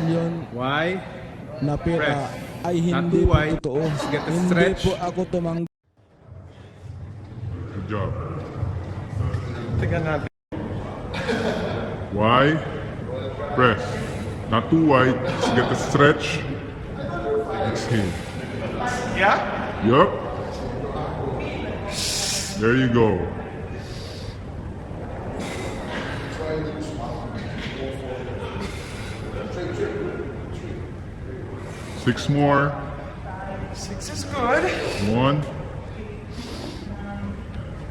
yun Why? na pera Press. ay Not hindi too po wide. totoo. Just get the Hindi stretch. po ako tumang Good job. Tingnan natin. Why? Press. Not too wide. Just get the stretch. Exhale. Yeah? Yup. There you go. Six more. 6 is good. 1,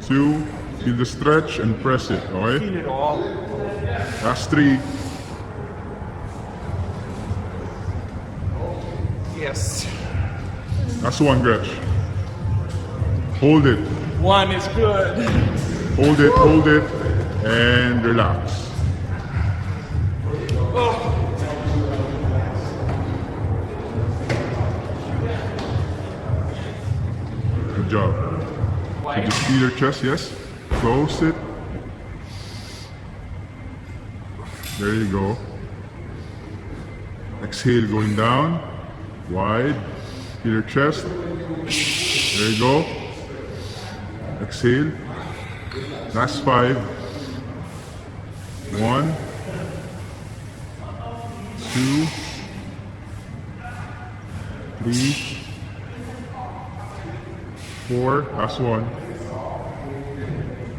2. Feel the stretch and press it. Okay. Feel it all. That's 3. Yes. That's 1, Gretch. Hold it. 1 is good. Hold it, and relax. Good job. So just feel your chest, yes? Close it. There you go. Exhale, going down. Wide. Feel your chest. There you go. Exhale. Last 5. 1, 2, 3, 4. Last 1.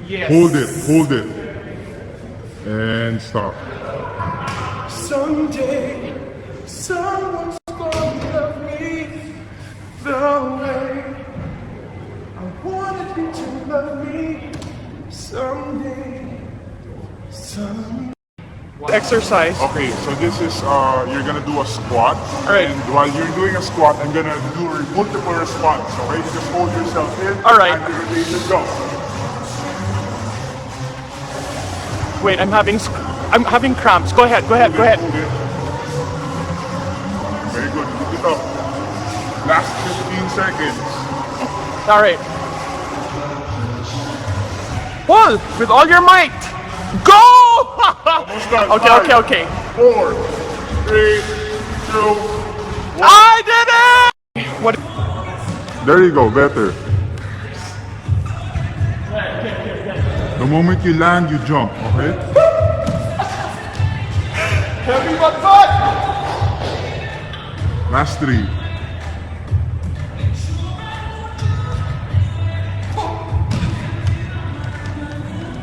Yes. Hold it. And stop. Someday, someone's gonna love me the way I wanted you to love me. Someday, exercise. Okay, so this is, you're gonna do a squat. Alright. And while you're doing a squat, I'm gonna do multiple response, okay? Just hold yourself in. Alright. And you're ready to go. Wait, I'm having cramps. Go ahead. Hold it. Very good. Keep it up. Last 15 seconds. All right. Pull with all your might. Go! Almost done. Okay. 4, 3, 2, 1. I did it! What? There you go, better. The moment you land, you jump, okay? Heavy but good. Last 3.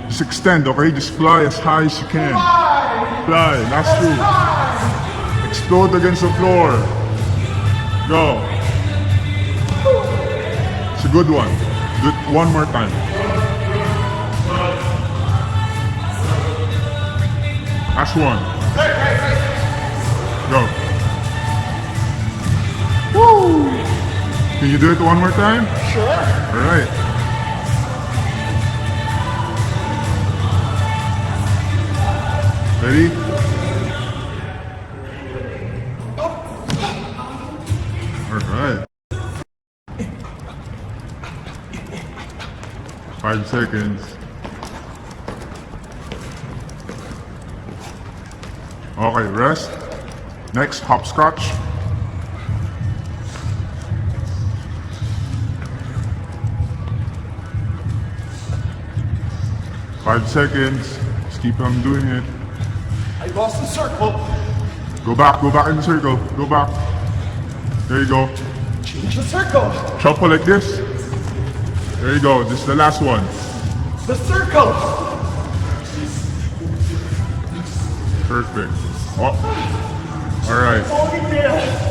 Just extend, okay? Just fly as high as you can. Fly, last 2. Explode against the floor. Go. It's a good one. Do it one more time. Last 1. Go. Woo! Can you do it one more time? Sure. All right. Ready? All right. 5 seconds. Okay, rest. Next, hopscotch. Five seconds. Just keep on doing it. I lost the circle. Go back in the circle. Go back. There you go. Change the circle. Shuffle like this. There you go. This is the last one. The circle. Perfect. Oh. All right. Hold it there.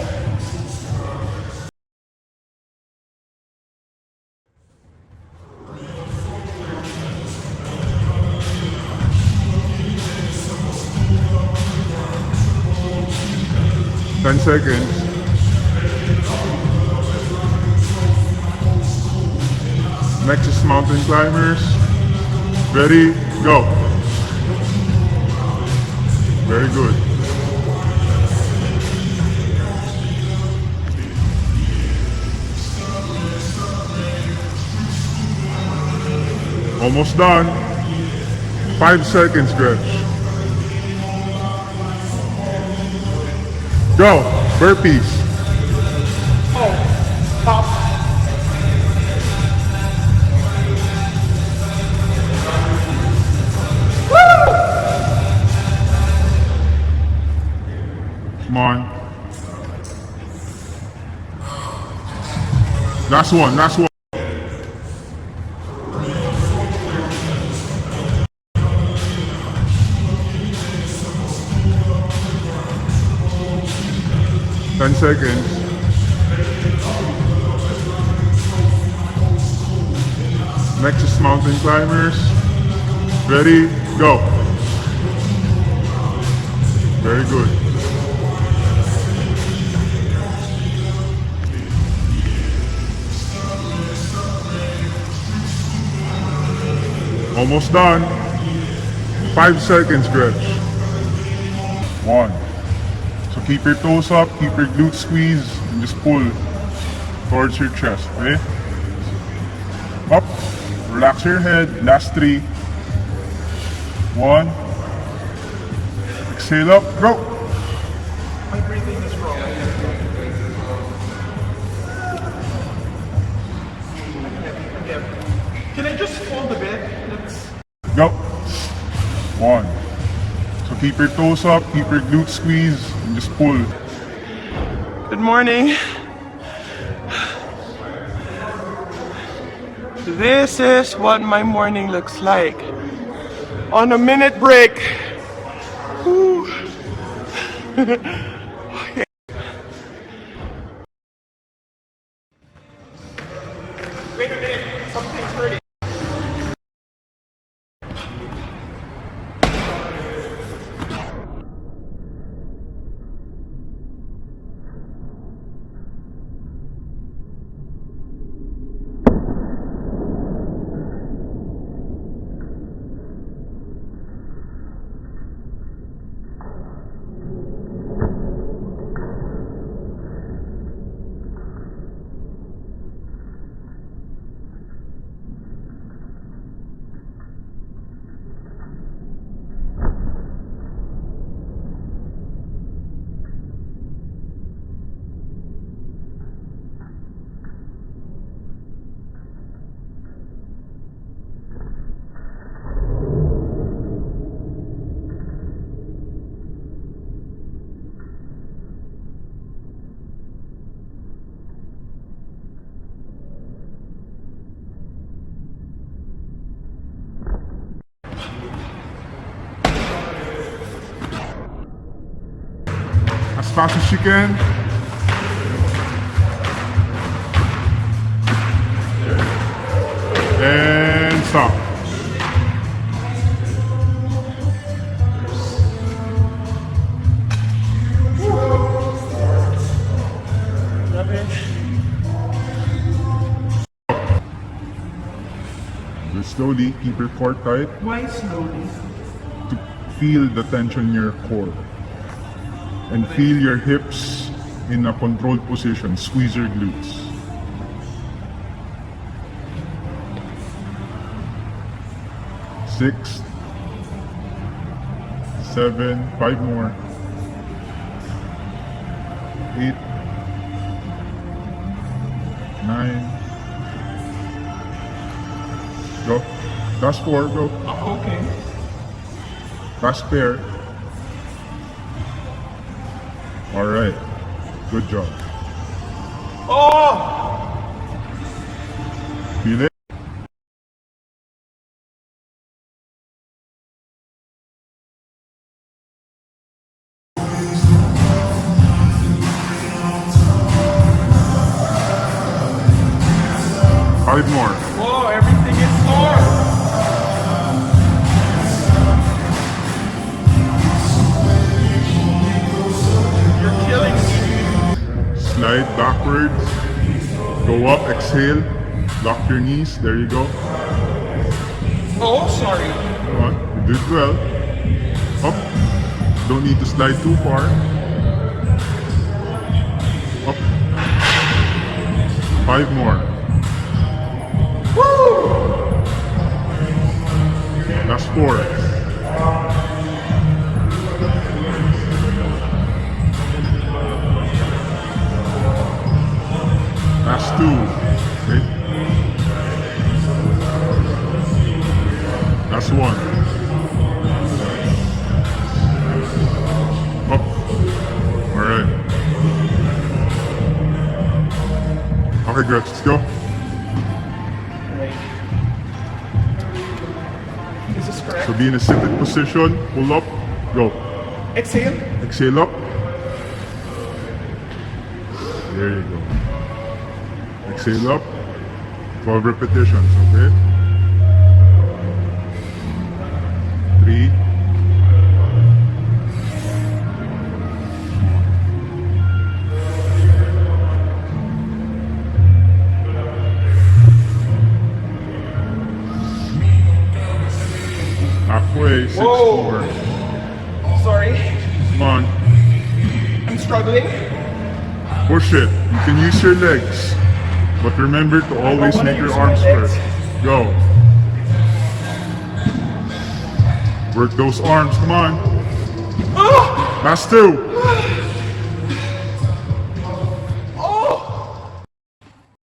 10 seconds. Next is mountain climbers. Ready, go. Very good. Almost done. 5 seconds, Gretch. Go. Burpees. Oh, top. Come on. Last one, last one. Ten seconds. Next is mountain climbers. Ready, go. Very good. Almost done. 5 seconds, Gretch. 1. So keep your toes up, keep your glutes squeezed, and just pull towards your chest, okay? Up, relax your head, last 3. 1. Exhale up, go. My breathing is wrong. Can I just fold a bit? Go. 1. So keep your toes up, keep your glutes squeezed, and just pull. Good morning. This is what my morning looks like. On a minute break. Whew. Okay. Wait a minute, something's hurting. As fast as you can. And stop. Just slowly keep your core tight Why slowly? to feel the tension in your core. And feel your hips in a controlled position. Squeeze your glutes. 6, 7, 5 more. 8, 9. Go. Last 4, go. Okay. Last pair. Alright. Good job. Oh! Feel it? Five more. Whoa, everything is sore. You're killing me. Slide backwards. Go up, exhale. Lock your knees. There you go. Oh, sorry. Come on. You did well. Up. Don't need to slide too far. Up. 5 more. Woo! Last 4. Gretch. Let's go. Right. Is this correct? So be in a seated position. Pull up. Go. Exhale. Exhale up. There you go. Exhale up. 12 repetitions, okay? 3. Halfway, 6 Whoa. more. Sorry, Come on. I'm struggling. Push it. You can use your legs. But remember to always wanna make your use my arms legs. first. Go. Work those arms. Come on. Oh, Last 2.